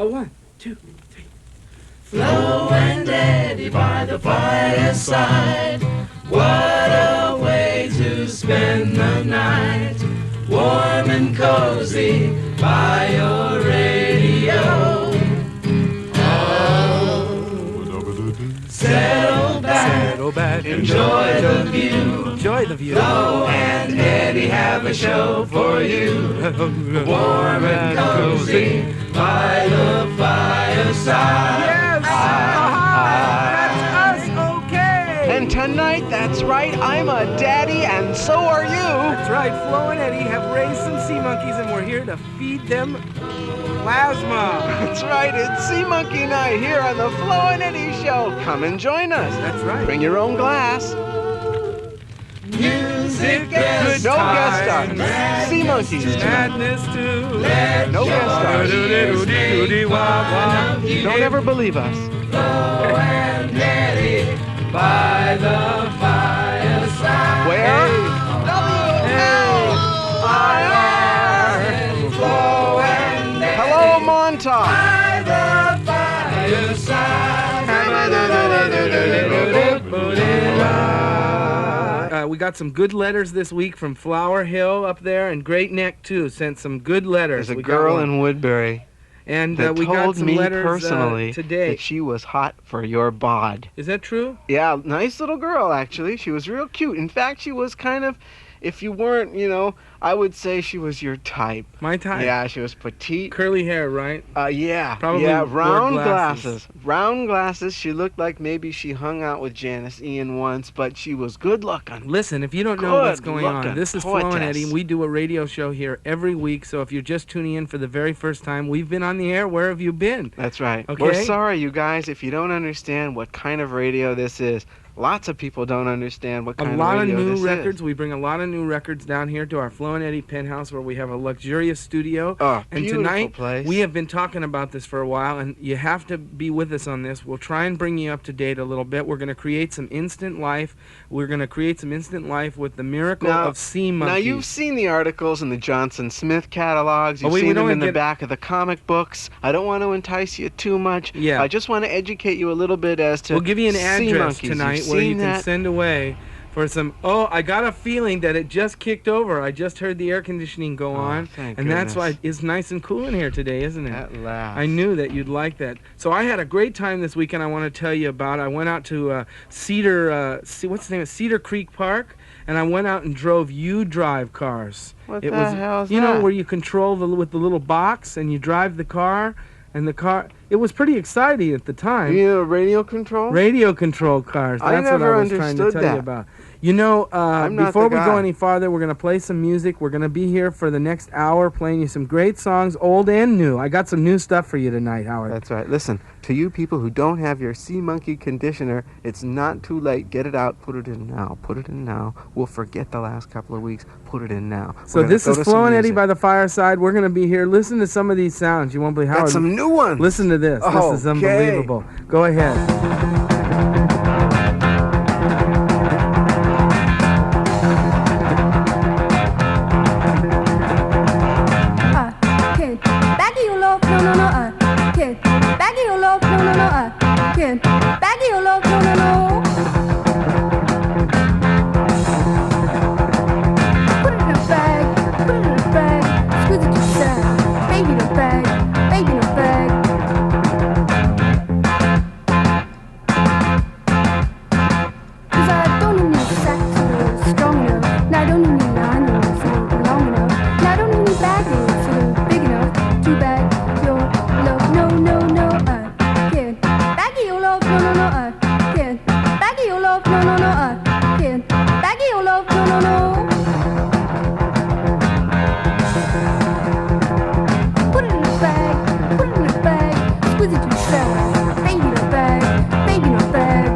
A 1, 2, 3. Flo and Eddie by the fireside. What a way to spend the night. Warm and cozy by your radio. Settle back, enjoy the view. Flo and Eddie have a show for you. Warm and cozy by the fireside. Yes! That's us, okay! And tonight, that's right, I'm a daddy and so are you. That's right, Flo and Eddie have raised some sea monkeys and we're here to feed them plasma. That's right, it's Sea Monkey Night here on the Flo and Eddie Show. Come and join us. That's right. Bring your own glass. Music guest No guest time. stars. Sea Monkeys tonight. Madness to No guest stars. Don't ever believe us. Flo and Eddie by the fireside. Where? WLIR. Flo and Eddie Hello, Montauk. by the fireside. we got some good letters this week from Flower Hill up there, and Great Neck too sent some good letters. There's a We got girl one. in Woodbury And that we got told some me letters personally today. that she was hot for your bod. Is that true? Yeah, nice little girl, actually. She was real cute. In fact, she was kind of, if you weren't, I would say she was your type. My type? Yeah, she was petite. Curly hair, right? Yeah. Probably yeah, wore round glasses. Round glasses. She looked like maybe she hung out with Janice Ian once, but she was good looking. Listen, if you don't know what's going on, Good-looking this is Flo and poetess. Eddie. We do a radio show here every week, so if you're just tuning in for the very first time, we've been on the air. Where have you been? That's right. Okay. We're sorry, you guys, if you don't understand what kind of radio this is. Lots of people don't understand what kind A lot of of radio new this records. is. We bring a lot of new records down here to our Flo and Eddie penthouse where we have a luxurious studio. Oh, and beautiful tonight, place. we have been talking about this for a while, and you have to be with us on this. We'll try and bring you up to date a little bit. We're going to create some instant life. We're going to create some instant life with the miracle of sea monkeys. Now, you've seen the articles in the Johnson Smith catalogs. You've we seen them don't in the get- back of the comic books. I don't want to entice you too much. Yeah. I just want to educate you a little bit as to We'll give you an sea address monkeys. tonight You've where you seen can that? send away for some. Oh, I got a feeling that it just kicked over. I just heard the air conditioning go on, thank and that's why goodness. it's nice and cool in here today, isn't it? At last. I knew that you'd like that. So I had a great time this weekend. I want to tell you about. I went out to what's the name of Cedar Creek Park, and I went out and drove U-Drive cars. What it the was, hell is you know, that? where you control with the little box and you drive the car, and the car. It was pretty exciting at the time. You know, radio control? Radio control cars. I That's what never I was trying to understood tell you that. about. You know, I'm not before the we go guy. any farther, we're going to play some music. We're going to be here for the next hour playing you some great songs, old and new. I got some new stuff for you tonight, Howard. That's right. Listen, to you people who don't have your sea monkey conditioner, it's not too late. Get it out. Put it in now. Put it in now. We'll forget the last couple of weeks. Put it in now. So this is Flo and Eddie by the fireside. We're going to be here. Listen to some of these sounds. You won't believe how. Got some new ones. Listen to this. Oh, This is okay. unbelievable. Go ahead. Baggy your love, no, no, no, can't. Baggy your love, no, no, no, can't. Baggy your love, no, no, no. Put it in a bag, squeeze it to sad. Baby in a bag, baby in a bag. 'Cause I don't need a sack to strong enough. And I don't need nine to long enough. And I don't need baggage to big enough to bag your love. No, no, no, can't. Baggy your love, no, no, no, can't. Baggy your love, no, no, no, can't. Baggy your love, no, no, no. Put it in a bag, squeeze it to sad. Baby in a bag, baby in a bag.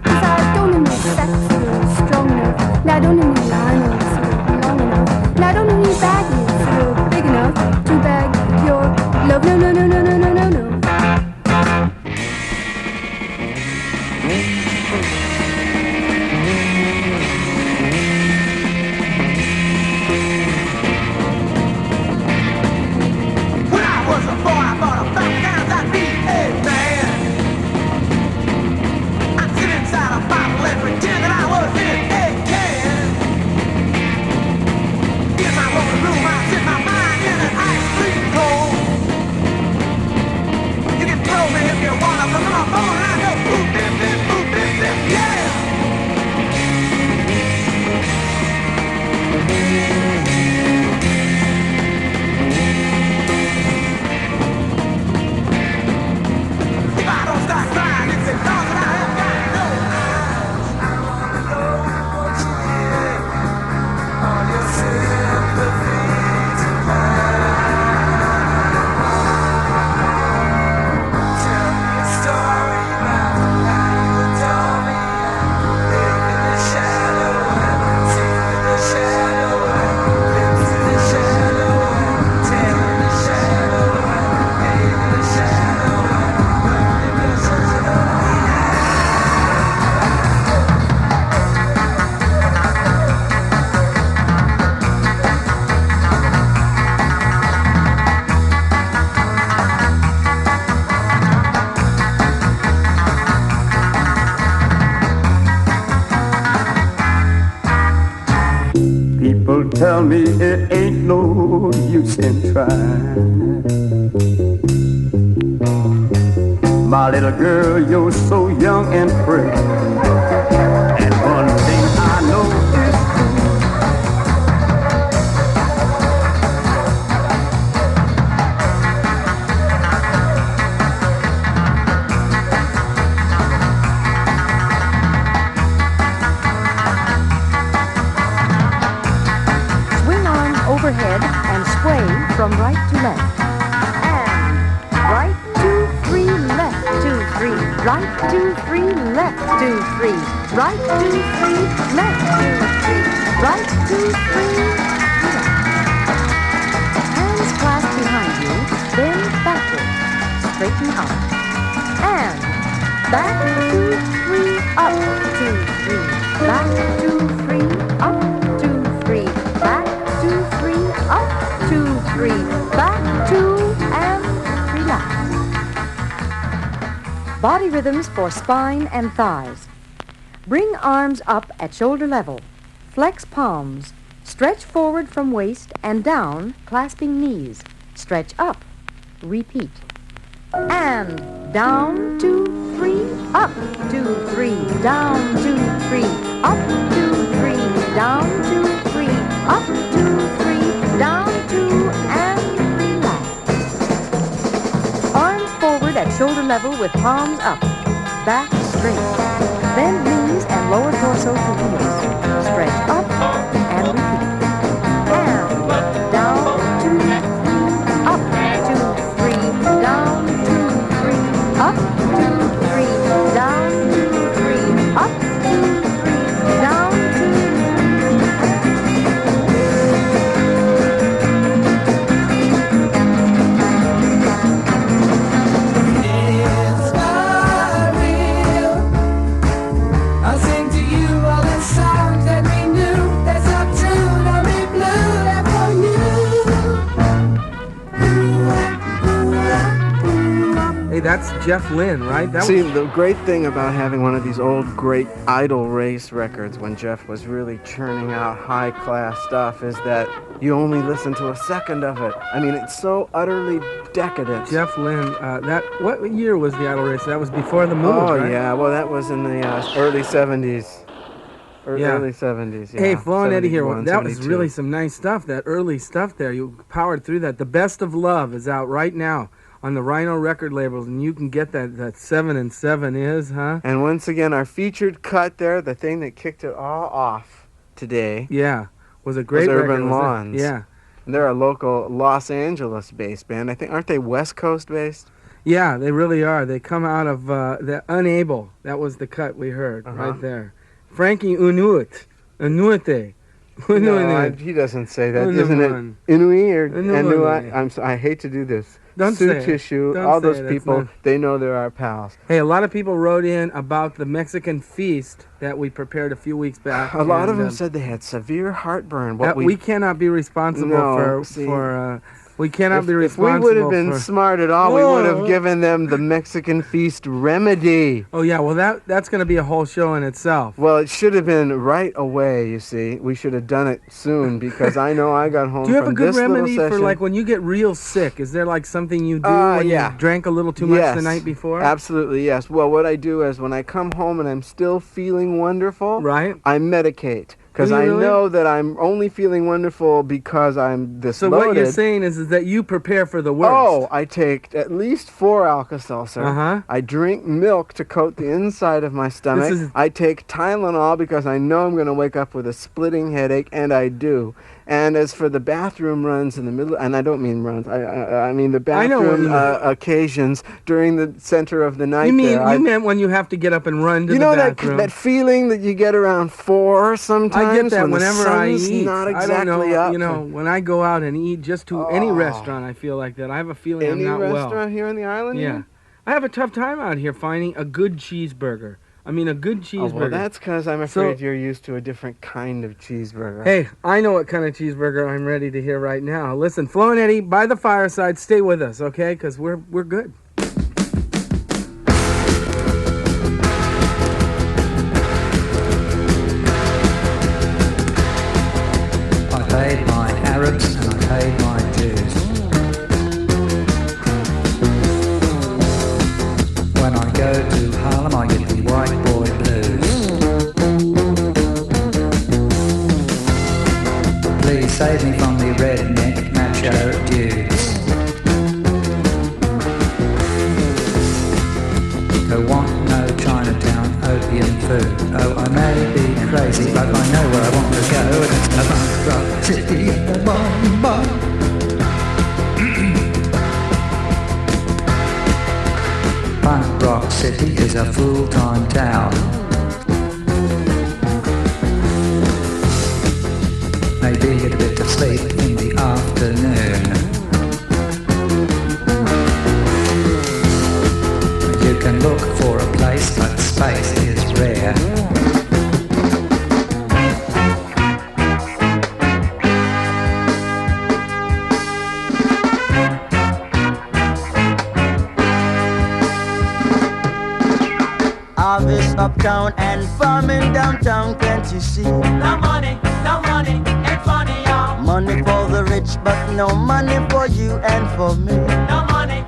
'Cause I don't need sex strong enough. And I don't need liners long enough. And I don't need baggage big enough to bag your love. No, no, no, no, no, no, no, no. People tell me it ain't no use in trying. My little girl, you're so young and pretty, and one thing I know is Swing arms overhead and sway from right to left. And right, 2, 3, left, 2, 3, right, 2, 3, left, 2, 3, right, 2, 3, left, 2, 3, right, 2, 3, left. Hands clasped behind you, then backward, straighten up. And back, 2, 3, up, 2, 3, back, 2, 3, up, 2, 3, back, 2, 3, up, 2, 3, back, 2, and relax. Body rhythms for spine and thighs. Bring arms up at shoulder level. Flex palms. Stretch forward from waist and down, clasping knees. Stretch up. Repeat. And down, 2, 3, up, 2, 3, down, 2, 3, up, 2, 3, down, 2, 3, up, 2, 3, down, 2, and relax. Arms forward at shoulder level with palms up. Back straight. Bend knees and lower torso to heels. Stretch up and repeat. And down, 2, 3, up, 2, 3, down, 2, 3, up, 2, 3, down, 2, 3, up, 2, 3, down, 2, Hey, that's Jeff Lynne, right? That See, was, the great thing about having one of these old great idol race records when Jeff was really churning out high-class stuff is that you only listen to a second of it. I mean, it's so utterly decadent. Jeff Lynne. What year was the idol race? That was before the move, Oh, right? yeah. Well, that was in the early 70s. Yeah. Early 70s, yeah. Hey, Flo and Eddie here. 71, That was 72. really some nice stuff, that early stuff there. You powered through that. The Best of Love is out right now on the Rhino record labels, and you can get that 7 and 7 is, huh? And once again, our featured cut there, the thing that kicked it all off today, Yeah, was a great was record. Urban wasn't it? Lawns. Yeah. And they're a local Los Angeles-based band. I think, aren't they West Coast-based? Yeah, they really are. They come out of the Unable. That was the cut we heard right there. Frankie Unuit. Unuite. No, he doesn't say that. Unuman. Isn't it Inui or Unuman. Inuit? I hate to do this. Don't Sue say it. Tissue, Don't all say those it. That's people, not- they know they're our pals. Hey, a lot of people wrote in about the Mexican feast that we prepared a few weeks back. A lot of and, them said they had severe heartburn. that we cannot be responsible No, see, for we cannot be if we responsible would have been for... smart at all, we would Oh. have given them the Mexican feast remedy. Oh, yeah, well, that's going to be a whole show in itself. Well, it should have been right away, you see. We should have done it soon because I know I got home Do you have from a good this little remedy for, session. like, when you get real sick? Is there, like, something you do when yeah. you drank a little too much Yes, the night before? Absolutely, yes. Well, what I do is when I come home and I'm still feeling wonderful, Right? I medicate. Because Do you I really? know that I'm only feeling wonderful because I'm this So loaded. what you're saying is that you prepare for the worst. Oh, I take at least 4 Alka-Seltzer. Uh-huh. I drink milk to coat the inside of my stomach. is- I take Tylenol because I know I'm going to wake up with a splitting headache, and I do. And as for the bathroom runs in the middle, and I don't mean runs, I mean the I know what bathroom you mean. occasions during the center of the night. You mean there, you meant when you have to get up and run to you the know that bathroom? that feeling that you get around 4 sometimes. I get that when whenever the I sun's eat. Not I exactly don't know, up. you know, when I go out and eat just to any restaurant, I feel like that. I have a feeling Any I'm not restaurant well. here on the island? Yeah, I have a tough time out here finding a good cheeseburger. I mean, a good Oh, cheeseburger. well, that's because I'm So- afraid you're used to a different kind of cheeseburger. Hey, I know what kind of cheeseburger I'm ready to hear right now. Listen, Flo and Eddie, by the fireside, stay with us, okay? Because we're good. I please save me from the redneck macho dudes who want no Chinatown opium food. Oh, I may be crazy, but I know where I want to go. It's the punk rock city of the bomb. Punk rock city is a full-time town. Maybe get a bit of sleep in the afternoon. You can look for a place, but space is rare. Harvest uptown and farming downtown, can't you see? No money ain't funny, y'all. Money for the rich, but no money for you and for me. No money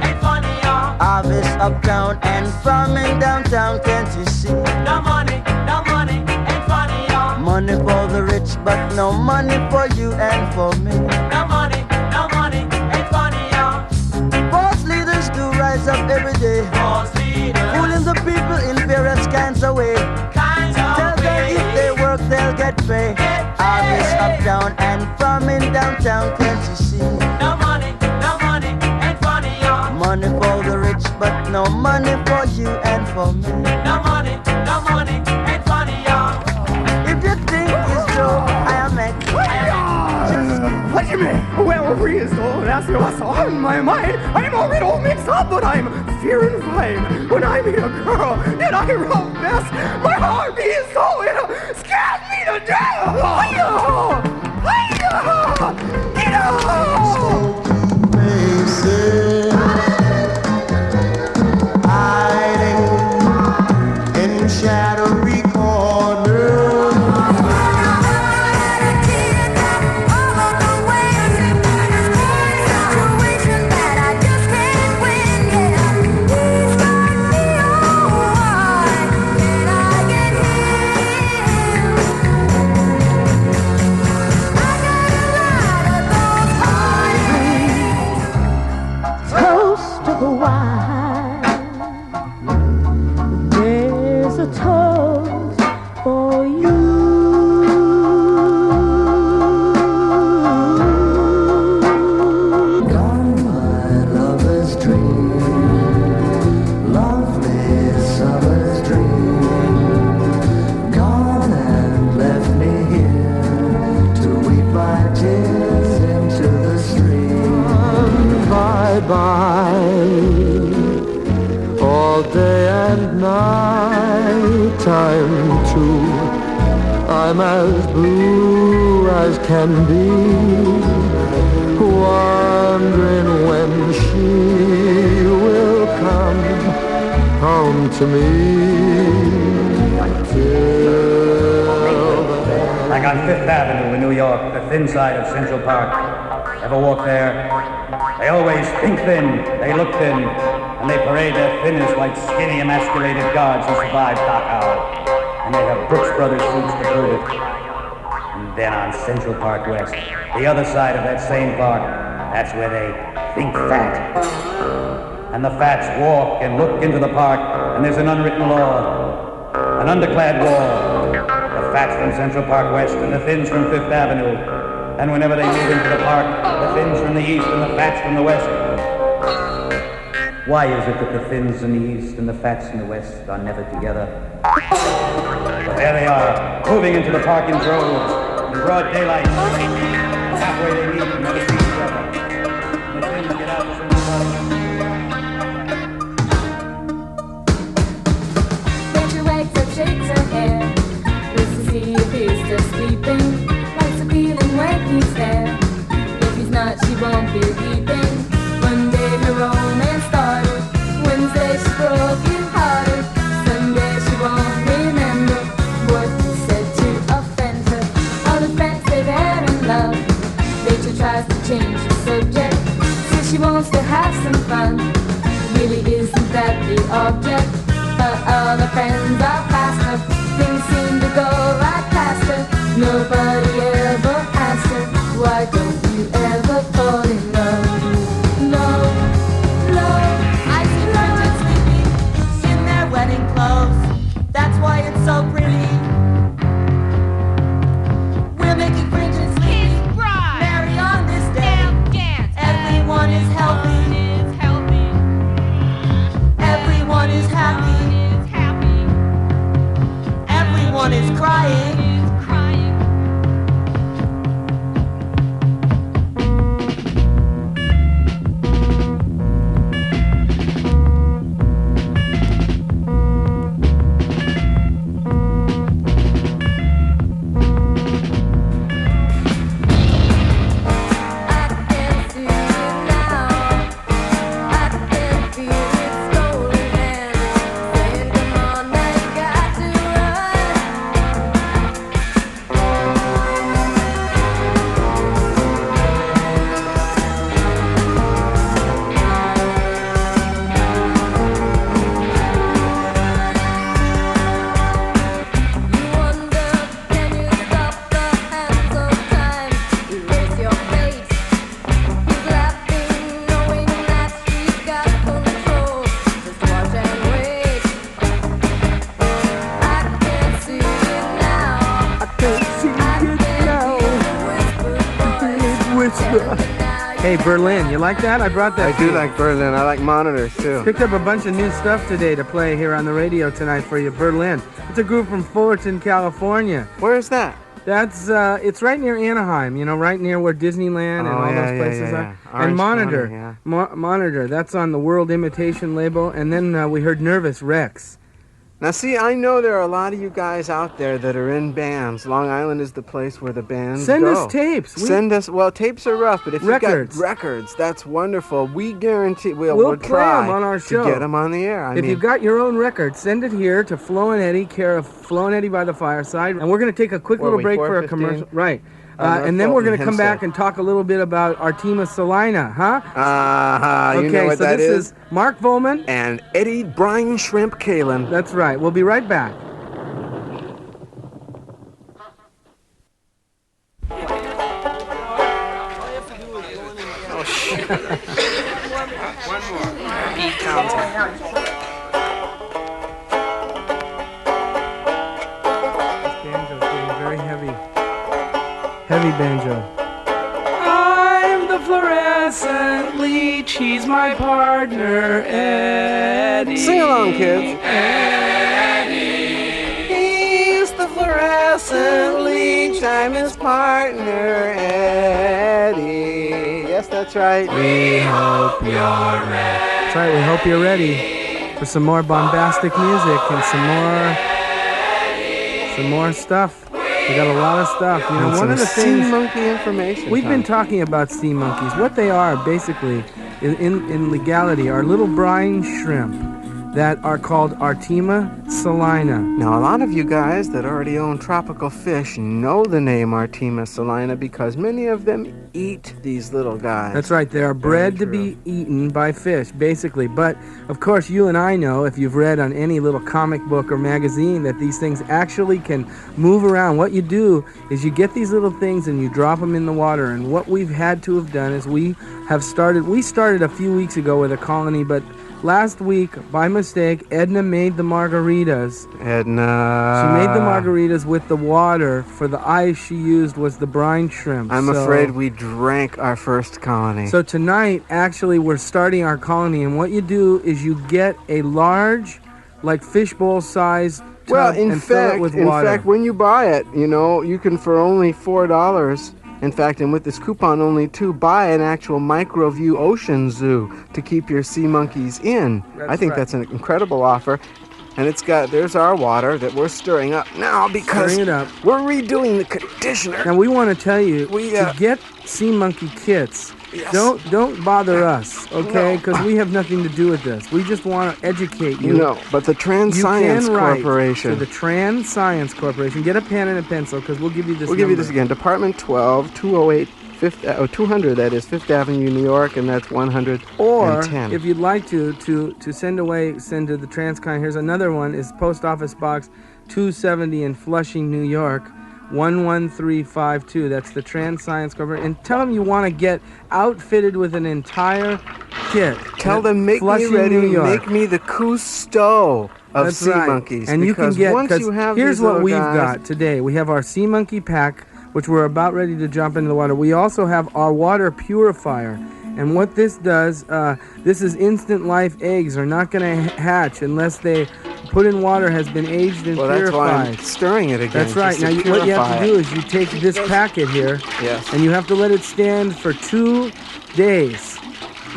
ain't funny, y'all. Harvest uptown and farming downtown, can't you see? No money ain't funny, y'all. Money for the rich, but no money for you and for me. No money ain't funny, y'all. False leaders do rise up every day, False leaders, fooling the people in various kinds of ways. Tell them if they work they'll get paid. Harvest uptown and farming downtown, can't you see? No money ain't funny, y'all. Money for the rich, but no money for you and for me. No money ain't funny, y'all. If you think it's true, I am it. What do you mean? Well, reason, that's what's on my mind. I'm all get all mixed up, but I'm fearing fine. When I meet a girl that I love best, my heart beats so it scares me to death. Hi-yo! Hiding in shadowy corners. Toast to the wine. There's a toast for you. Gone my lover's dream, lovely summer's dream. Gone and left me here to weep my tears into the stream. Bye-bye, all day and night, time too. I'm as blue as can be, wondering when she will come home to me. Like on Fifth Avenue in New York, the thin side of Central Park. Ever walk there? They always think thin, they look thin, and they parade their thinness like skinny emasculated gods who survived Doc Hour. And they have Brooks Brothers suits to prove it. And then on Central Park West, the other side of that same park, that's where they think fat. And the fats walk and look into the park, and there's an unwritten law, an underclad wall. The fats from Central Park West and the thins from Fifth Avenue. And whenever they move into the park, the thins from the east and the fats from the west. Why is it that the thins in the east and the fats in the west are never together? But there they are, moving into the park in droves, in broad daylight. Halfway they meet and never see each other. The thins get out to Central Park. Rachel wakes up, shakes her hair, looks to see if he's still sleeping. Likes the feeling when he's there. If he's not, she won't be weeping. Monday her romance started. Wednesday she broke it hearted. Sunday she won't remember what he said to offend her. All the friends say they're in love. Rachel tries to change the subject, says she wants to have some fun. Really isn't that the object? But all the friends are past her. Things seem to go right past her. Nobody ever Hey, Berlin, you like that? I brought that. I do like Berlin. I like Monitors too. Picked up a bunch of new stuff today to play here on the radio tonight for you. Berlin. It's a group from Fullerton, California. Where is that? That's it's right near Anaheim. You know, right near where Disneyland and all those places are. Orange And Monitor, County, Monitor. That's on the World Imitation label. And then we heard Nervous Rex. Now, see, I know there are a lot of you guys out there that are in bands. Long Island is the place where the bands Send go. us tapes. Send us, well, tapes are rough, but if Records. you got records, that's wonderful. We guarantee We'll we'll play try 'em on our show. to get them on the air. If you've got your own record, send it here to Flo and Eddie, care of Flo and Eddie by the Fireside. And we're going to take a quick little break for a commercial. Right. And then we're going to come back and talk a little bit about Artemis Salina, huh? You know what so that this is? is Mark Volman. And Eddie Brine Shrimp Kalin. That's right. We'll be right back. Oh, shit. One more. Beat counting. Heavy banjo. I'm the fluorescent leech, he's my partner, Eddie. Sing along, kids. Eddie. He's the fluorescent leech, I'm his partner, Eddie. Yes, that's right. We hope you're ready. That's right, we hope you're ready for some more bombastic music and some more stuff. We got a lot of stuff. You know, one of the things. Sea monkey information. We've been talking about sea monkeys. What they are, basically, in legality, are little brine shrimp that are called Artemia salina. Now, a lot of you guys that already own tropical fish know the name Artemia salina because many of them eat these little guys. That's right. They are bred to be eaten by fish, basically. But, of course, you and I know, if you've read on any little comic book or magazine, that these things actually can move around. What you do is you get these little things and you drop them in the water. And what we've had to have done is we started a few weeks ago with a colony, but last week, by mistake, Edna made the margaritas. Edna. She made the margaritas with the water. For the ice she used was the brine shrimp. I'm afraid we drank our first colony. So tonight, actually, we're starting our colony. And what you do is you get a large, like fishbowl size tub and fill it with water. In fact, when you buy it, you know, you can for only $4. In fact, and with this coupon only $2, buy an actual Microview Ocean Zoo to keep your sea monkeys in. I think that's an incredible offer. And there's our water that we're stirring up now because we're redoing the conditioner. Now we want to tell you, to get sea monkey kits, don't bother us, okay? Because we have nothing to do with this. We just want to educate you. No, but the Trans Science Corporation. So the Trans Science Corporation. Get a pen and a pencil because we'll give you this. We'll give you this again. Department 12, 208. 200, that is 5th Avenue, New York, and that's 110. Or, if you'd like to send to the Transcon, here's another one, is Post Office Box 270 in Flushing, New York, 11352. That's the Trans Science Corporation. And tell them you want to get outfitted with an entire kit. Tell them, make me ready, make me the Cousteau of sea monkeys. And you can get, here's what we've got today. We have our sea monkey pack, which we're about ready to jump into the water. We also have our water purifier. And what this does, this is instant life eggs. Are not going to hatch unless they put in water has been aged and purified. That's why I'm stirring it again. That's right. Now what you have to do is you take this packet here, and you have to let it stand for 2 days.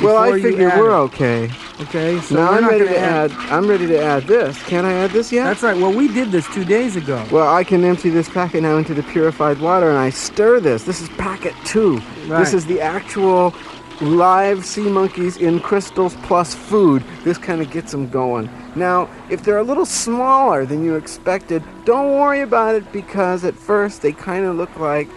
Well, I figure we're okay. Okay, so now I'm ready to add this. Can't I add this yet? That's right. Well, we did this 2 days ago. Well, I can empty this packet now into the purified water, and I stir this. This is packet 2. Right. This is the actual live sea monkeys in crystals plus food. This kind of gets them going. Now, if they're a little smaller than you expected, don't worry about it because at first they kind of look like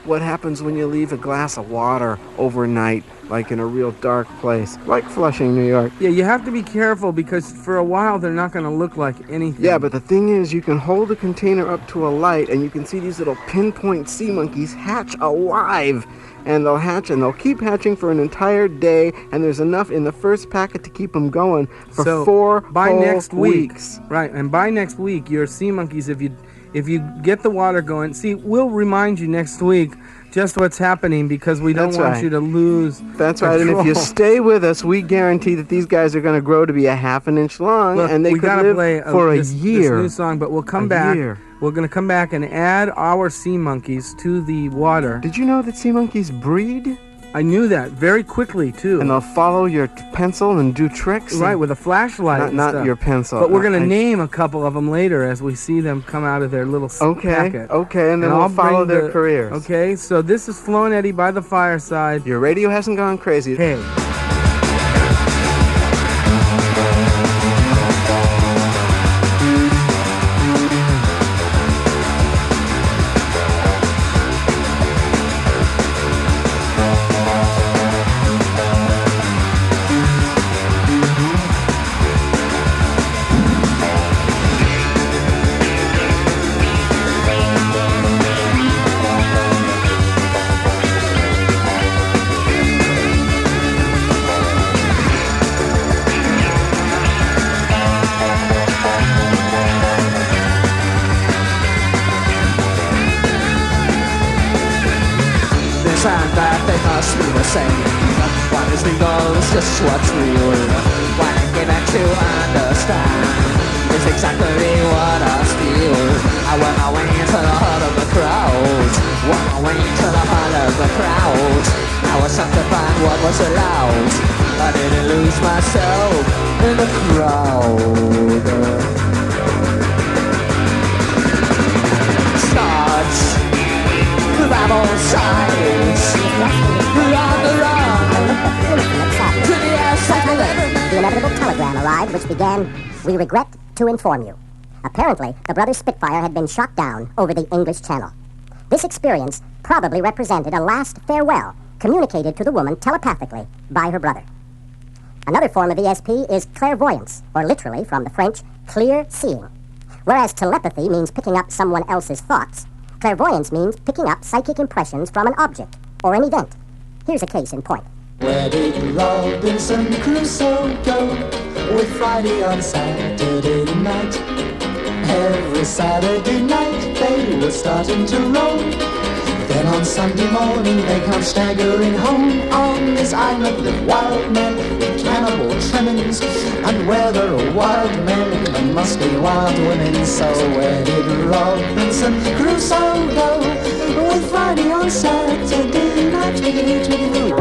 what happens when you leave a glass of water overnight, like in a real dark place, like Flushing, New York. Yeah, you have to be careful because for a while they're not going to look like anything. Yeah, but the thing is, you can hold the container up to a light and you can see these little pinpoint sea monkeys hatch alive. And they'll hatch, and they'll keep hatching for an entire day, and there's enough in the first packet to keep them going for 4 whole weeks. Right, and by next week, your sea monkeys, if if you get the water going, see, we'll remind you next week just what's happening because we don't want you to lose That's right, and if you stay with us, we guarantee that these guys are going to grow to be a half an inch long, Look, and they we could gotta live play for a this year. new song, but we'll come back. We're going to come back and add our sea monkeys to the water. Did you know that sea monkeys breed? I knew that very quickly, too. And they'll follow your pencil and do tricks? Right, with a flashlight Not your pencil. But we're going to name a couple of them later as we see them come out of their little packet. Okay, and then we'll follow their careers. Okay, so this is Flo and Eddie by the fireside. Your radio hasn't gone crazy. Hey. And that they must be the same. What is legal is just what's real. What I'm given to understand is exactly what I feel. I went my way into the heart of the crowd. Went my way into the heart of the crowd. I was trying to find what was allowed. I didn't lose myself in the crowd. Starts Babel sides, run the run, to the air. The inevitable telegram arrived, which began, "We regret to inform you." Apparently, the brother Spitfire had been shot down over the English Channel. This experience probably represented a last farewell communicated to the woman telepathically by her brother. Another form of ESP is clairvoyance, or literally from the French, clear seeing. Whereas telepathy means picking up someone else's thoughts, clairvoyance means picking up psychic impressions from an object or an event. Here's a case in point. Where did Robinson Crusoe go with Friday on Saturday night? Every Saturday night they were starting to roam. Then on Sunday morning they come staggering home. On this island live wild men with cannibal trimmings, and where there are wild men there must be wild women. So where did Robinson Crusoe go with Friday on Saturday night? Twiggity, twiggity.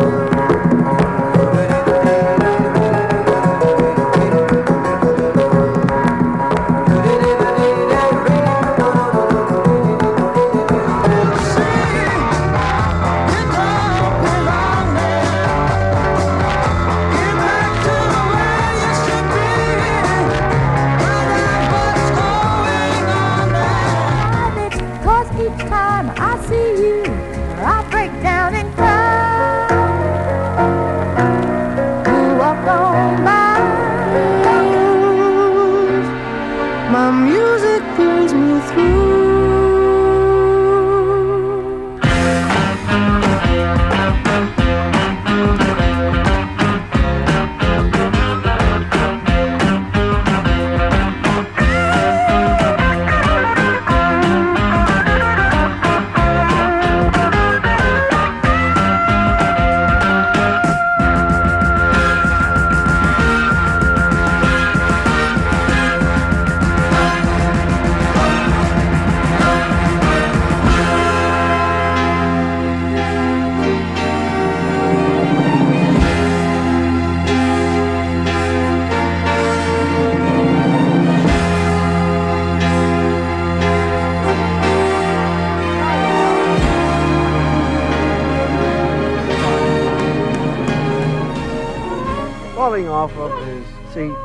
Off of his seat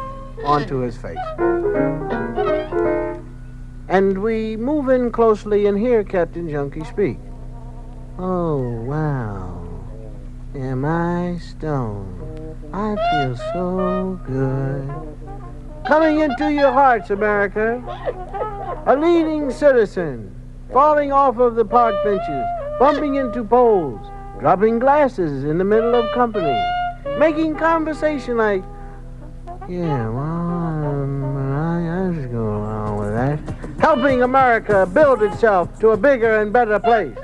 onto his face. And we move in closely and hear Captain Junkie speak. "Oh, wow. Am I stoned? I feel so good. Coming into your hearts, America. A leading citizen, falling off of the park benches, bumping into poles, dropping glasses in the middle of company, making conversation like, yeah, well, I just go along with that. helping America build itself to a bigger and better place.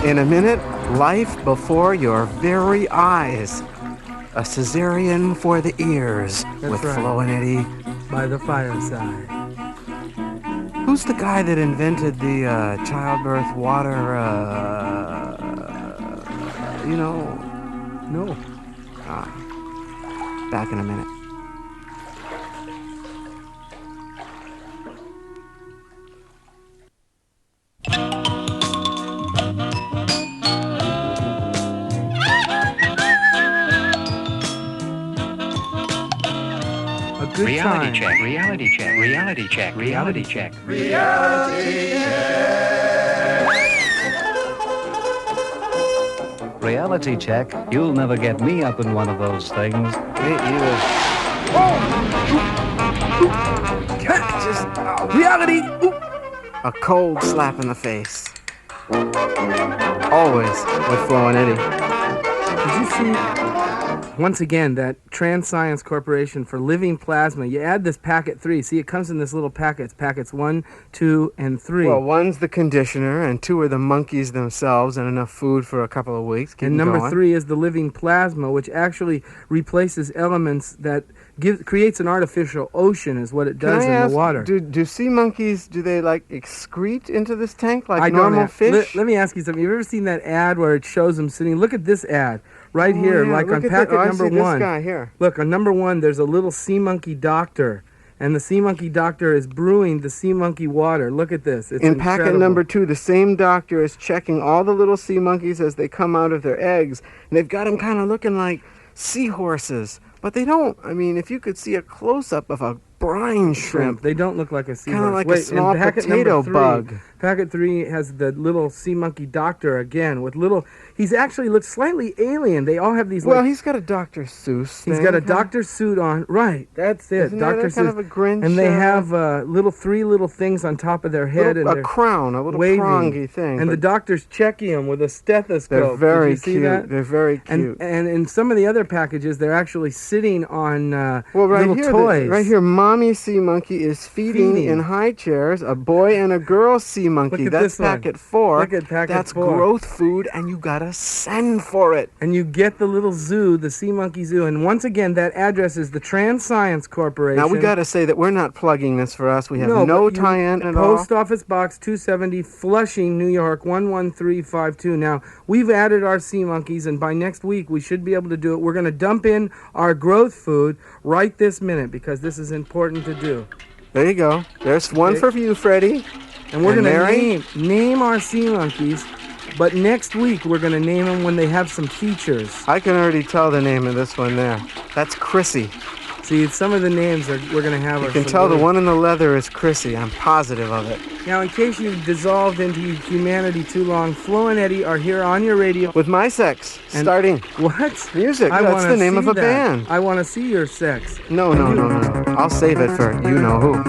In a minute, life before your very eyes. A cesarean for the ears. That's with right. Flo and Eddie. By the fireside. Who's the guy that invented the childbirth water, you know? No. Back in a minute. Reality check, reality check, reality check, reality check. Reality check. Reality check? You'll never get me up in one of those things. Reality! A cold slap in the face. Always with Flo and Eddie. Did you see, once again, that Trans Science Corporation for Living Plasma? You add this packet 3. See, it comes in this little packet. It's packets 1, 2, and 3. Well, 1's the conditioner, and 2 are the monkeys themselves, and enough food for a couple of weeks. And number 3 is the living plasma, which actually replaces elements that creates an artificial ocean, is what it does in the water. Do sea monkeys, do they like excrete into this tank like normal fish? Let me ask you something. You've ever seen that ad where it shows them sitting? Look at this ad. Right here, yeah, like look on at packet I number see this 1. guy here. Look, on number 1, there's a little sea monkey doctor. And the sea monkey doctor is brewing the sea monkey water. Look at this. It's In incredible. packet number 2, the same doctor is checking all the little sea monkeys as they come out of their eggs. And they've got them kind of looking like seahorses. But they don't. I mean, if you could see a close-up of a brine shrimp. They don't look like a seahorse. Kind of like Wait, a small in packet potato number 3, bug. Packet 3 has the little sea monkey doctor again with little... He's actually looks slightly alien. They all have these... Well, like, he's got a Dr. Seuss He's thing, got a kinda. doctor suit on. Right, that's it. Isn't Dr. that kind Seuss. of a Grinch? And they have three little things on top of their head. A and crown, a little waving. prongy thing. And the but doctor's checking them with a stethoscope. they're very Did you see cute. that? They're very cute. And in some of the other packages, they're actually sitting on well, right little here, toys. right here, mommy sea monkey is feeding in high chairs a boy and a girl sea monkey. Look at That's this one. packet 4. Look at packet That's 4. growth food, and you gotta send for it. And you get the little zoo, the Sea Monkey Zoo. And once again, that address is the Trans Science Corporation. Now, we gotta say that we're not plugging this for us. We have no but you- tie-in at all. Post Office Box 270, Flushing, New York, 11352. Now, we've added our sea monkeys, and by next week, we should be able to do it. We're going to dump in our growth food right this minute because this is important to do. There you go. There's one for you, Freddie. And we're going to Mary? name our sea monkeys, but next week, we're going to name them when they have some features. I can already tell the name of this one there. That's Chrissy. See, some of the names we're going to have You are can some tell the little- one in the leather is Chrissy. I'm positive of it. Now, in case you've dissolved into humanity too long, Flo and Eddie are here on your radio. With my sex, And- starting. What? Music, I that's wanna the name see of a that. band. I want to see your sex. No. I'll save it for you-know-who.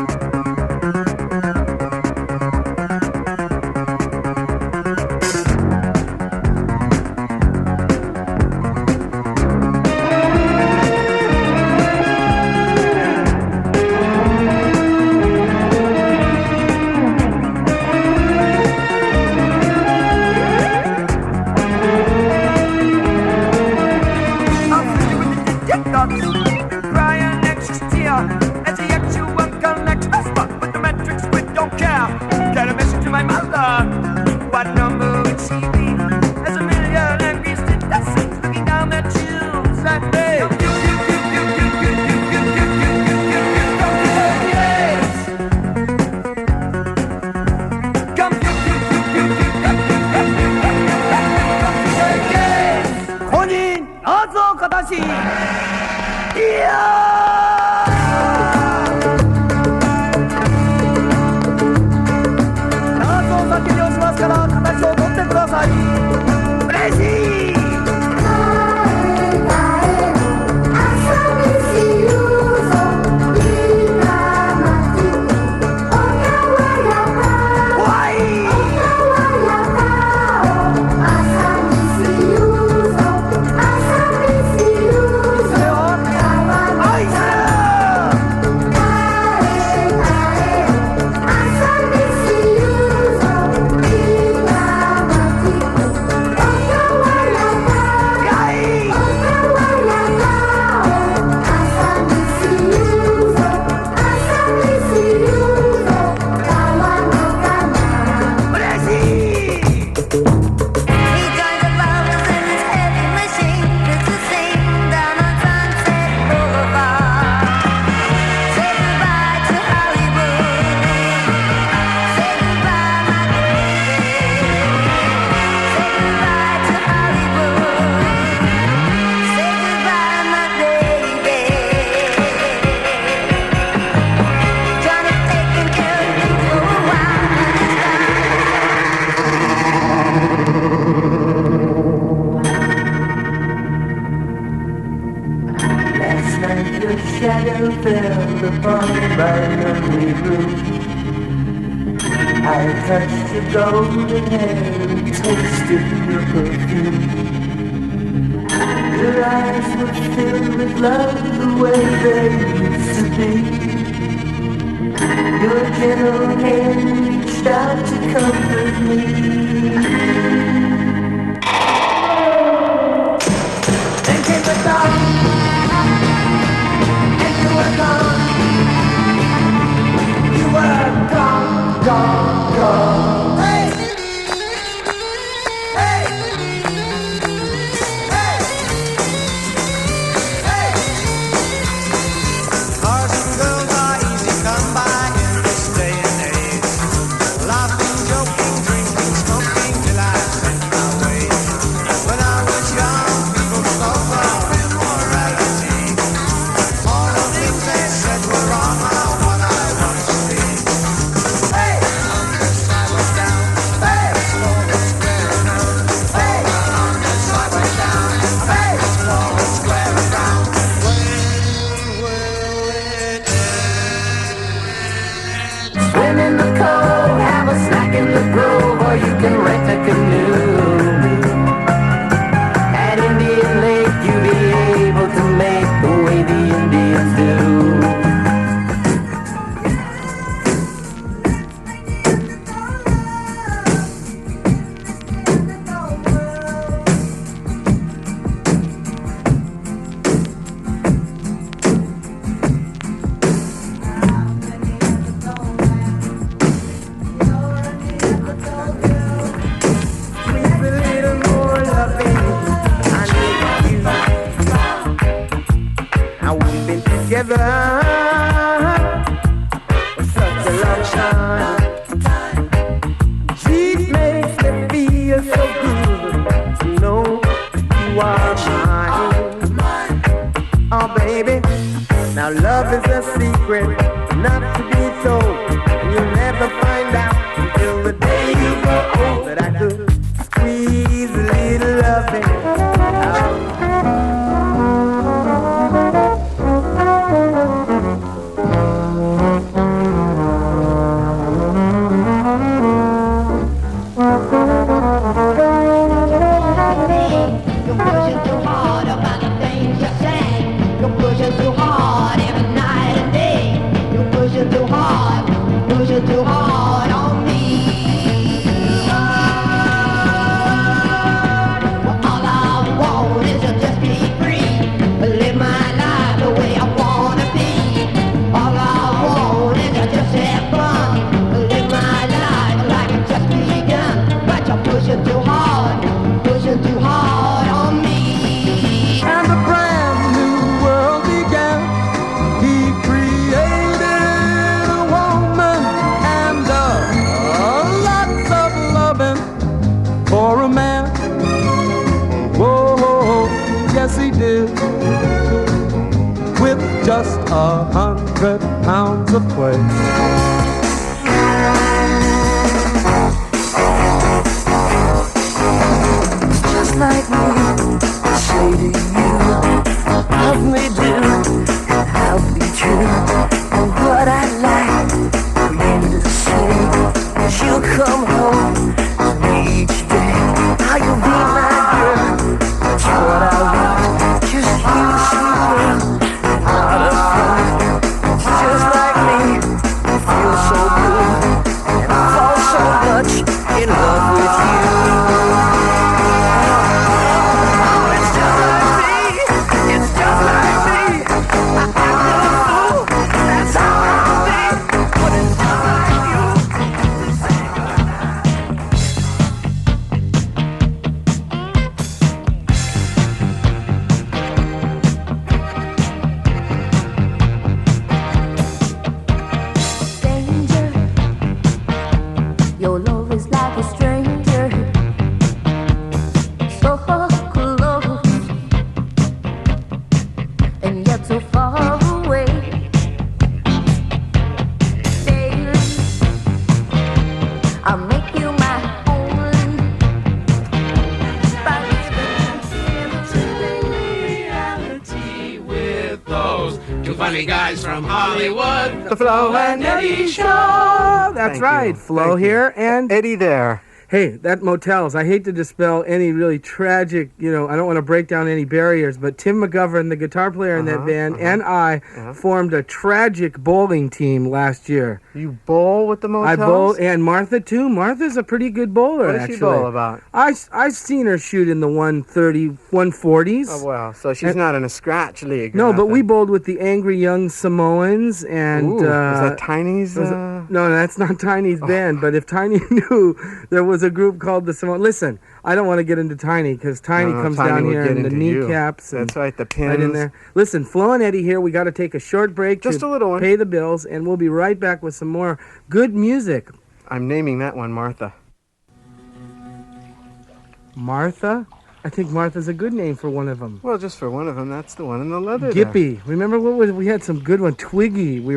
Crying anxious tear as the actual connects my spot with the metrics we don't care. Get a message to my mother. What number would she be? As a million angry citizens looking down at you. Sunday. shadow fell upon my lonely room. I touched your golden hair and tasted your perfume. Your eyes were filled with love the way they used to be. Your gentle hand reached out to comfort me. Then came the dawn, and you were gone. You were gone, gone, gone. Hey! Hey! Hey! together. Such a love time. She makes me feel so good to know you are mine. Oh baby, now love is a secret not to be told, and you'll never find out until the day you grow old. But I could squeeze a little loving out. Too hard on me. Well, all I want is to just be free, live my life the way I wanna be. All I want is to just have fun, live my life like it just begun. But you're pushing too hard on me. And a brand new world began. He created a woman and lots of loving for a man. Whoa, yes he did. With just 100 pounds of play. Just like me, I say to you, love me do, and I'll be true. And what I'd like for you to say is you'll come home to me each day. Now you'll be my girl, that's what I want. Just you, sweet girl, out of fun. Just like me, I feel so good, and I fall so much in love with you. Your love is like a stranger, so close and yet so far away. Daily, I'll make you my only. Reality with those two funny guys from Hollywood. The Flo and Eddie Show. That's right. Flo here and Eddie there. Hey, that Motels, I hate to dispel any really tragic, I don't want to break down any barriers, but Tim McGovern, the guitar player in that band, and I formed a tragic bowling team last year. You bowl with the Motels? I bowl, and Martha too. Martha's a pretty good bowler, What does actually. she bowl about? I've seen her shoot in the 140s. Oh, wow. So she's not in a scratch league. No, but we bowled with the Angry Young Samoans, and Ooh, is that Tiny's? No, that's not Tiny's band. But if Tiny knew, there was a group called the Samoans. Listen, I don't want to get into Tiny because Tiny comes Tiny down would here get and the into you. kneecaps. That's right, the pins. Right in there. Listen, Flo and Eddie here. We got to take a short break Just to a little one. pay the bills, and we'll be right back with some more good music. I'm naming that one Martha. Martha? I think Martha's a good name for one of them. Well, just for one of them, that's the one in the leather. Gippy. Remember we had some good one. Twiggy. We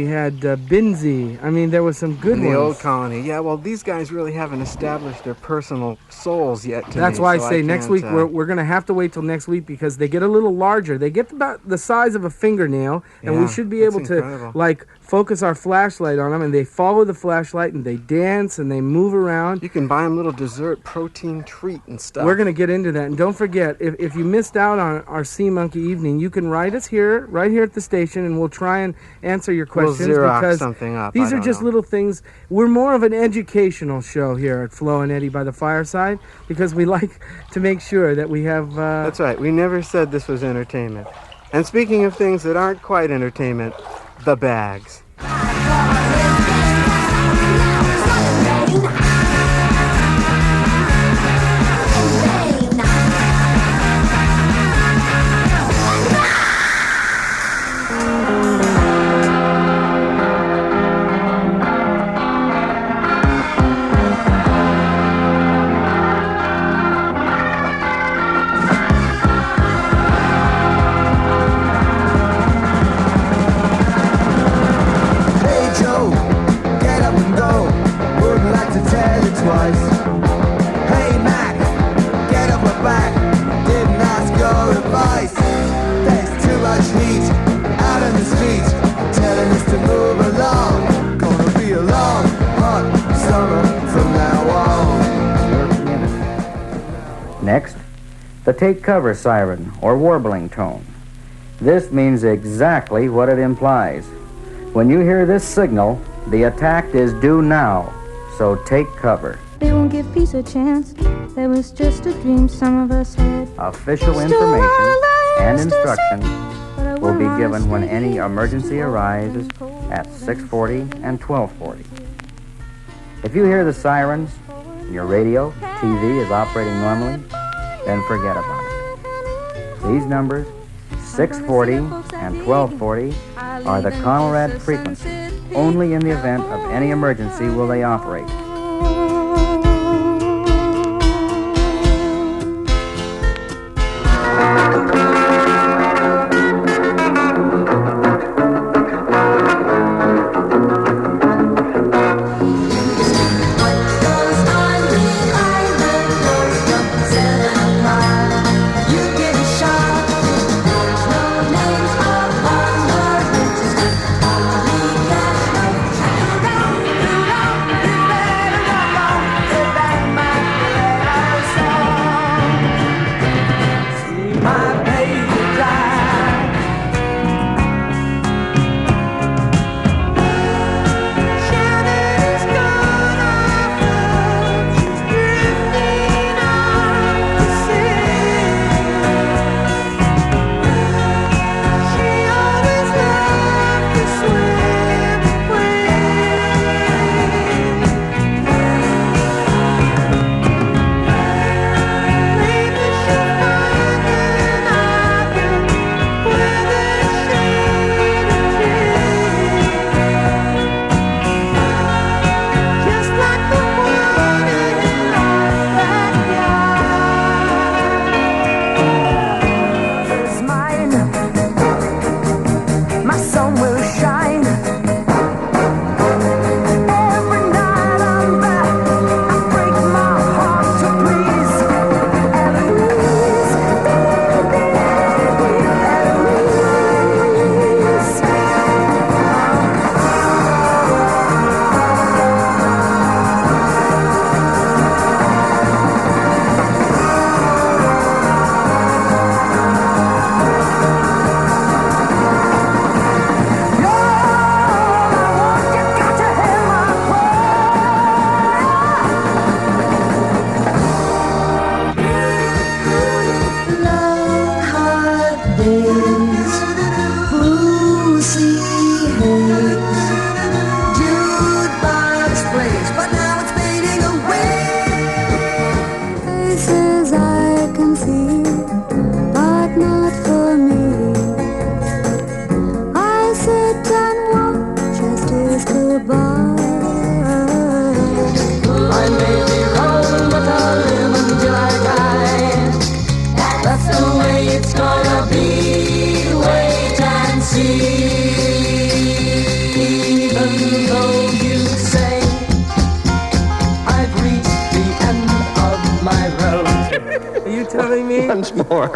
had Binsey. I mean, there was some good In ones. the old colony. Yeah, well, these guys really haven't established their personal souls yet to That's me, why so I say next can't, week we're going to have to wait till next week because they get a little larger. They get about the size of a fingernail, and we Yeah, should be that's able incredible. to focus our flashlight on them, and they follow the flashlight and they dance and they move around. You can buy them little dessert protein treat and stuff. We're going to get into that, and don't forget, if you missed out on our Sea Monkey evening, you can write us right here at the station, and we'll try and answer your questions. We'll Xerox because something up. these I are don't just know. little things. We're more of an educational show here at Flo and Eddie by the Fireside because we like to make sure that we have. That's right. We never said this was entertainment. And speaking of things that aren't quite entertainment, the bags. Next, the take cover siren or warbling tone. This means exactly what it implies. When you hear this signal, the attack is due now, so take cover. They won't give peace a chance. That was just a dream some of us had. Official information and instructions will be given when any emergency arises at 6:40 and 12:40. If you hear the sirens, and your radio, TV is operating normally, then forget about it. These numbers, 6:40 and 12:40, are the Conrad frequencies. Only in the event of any emergency will they operate.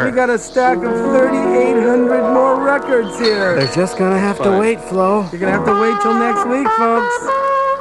We got a stack of 3,800 more records here. They're just gonna have to wait, Flo. You're gonna have to wait till next week, folks.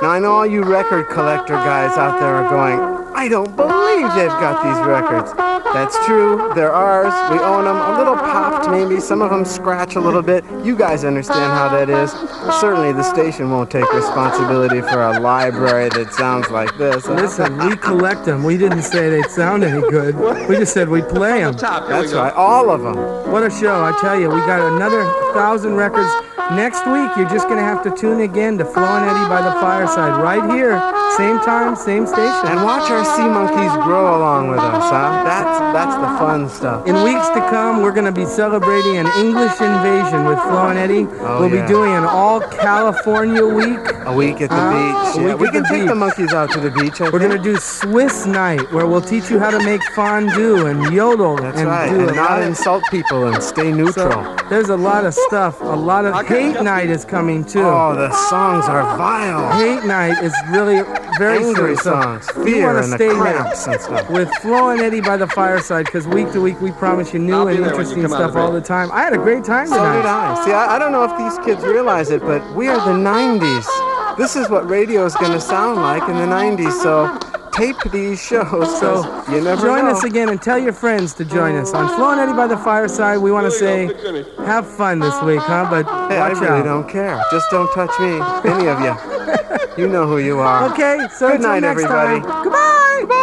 Now, I know all you record collector guys out there are going, I don't believe they've got these records. That's true. They're ours. We own them. A little popped, maybe. Some of them scratch a little bit. You guys understand how that is. Certainly, the station won't take responsibility for a library that sounds like this. Listen, we collect them. We didn't say they'd sound any good. We just said we'd play them. That's right. All of them. What a show. I tell you, we got another 1,000 records. Next week, you're just going to have to tune again to Flo and Eddie by the Fireside right here. Same time, same station. And watch our sea monkeys grow along with us, huh? That's the fun stuff. In weeks to come, we're going to be celebrating an English invasion with Flo and Eddie. We'll be doing an all-California week. A week at the beach. Yeah, we can take the monkeys out to the beach, We're going to do Swiss night, where we'll teach you how to make fondue and yodel. That's right, and not insult people and stay neutral. So, there's a lot of stuff. A lot of hate night is coming, too. Oh, the songs are vile. Hate night is really very angry serious. songs. Fear and the cramps and stuff. With Flo and Eddie by the Fireside, because week to week we promise you new and interesting stuff all the time. I had a great time tonight. So did I. See, I don't know if these kids realize it, but we are the 90s. This is what radio is going to sound like in the 90s, so tape these shows, So you never join know. us again and tell your friends to join us on Flo and Eddie by the Fireside. We want to say, have fun this week, huh? But Hey, I watch really out. don't care. Just don't touch me, any of you. You know who you are. Okay, so Good until night, next everybody. time. Goodbye.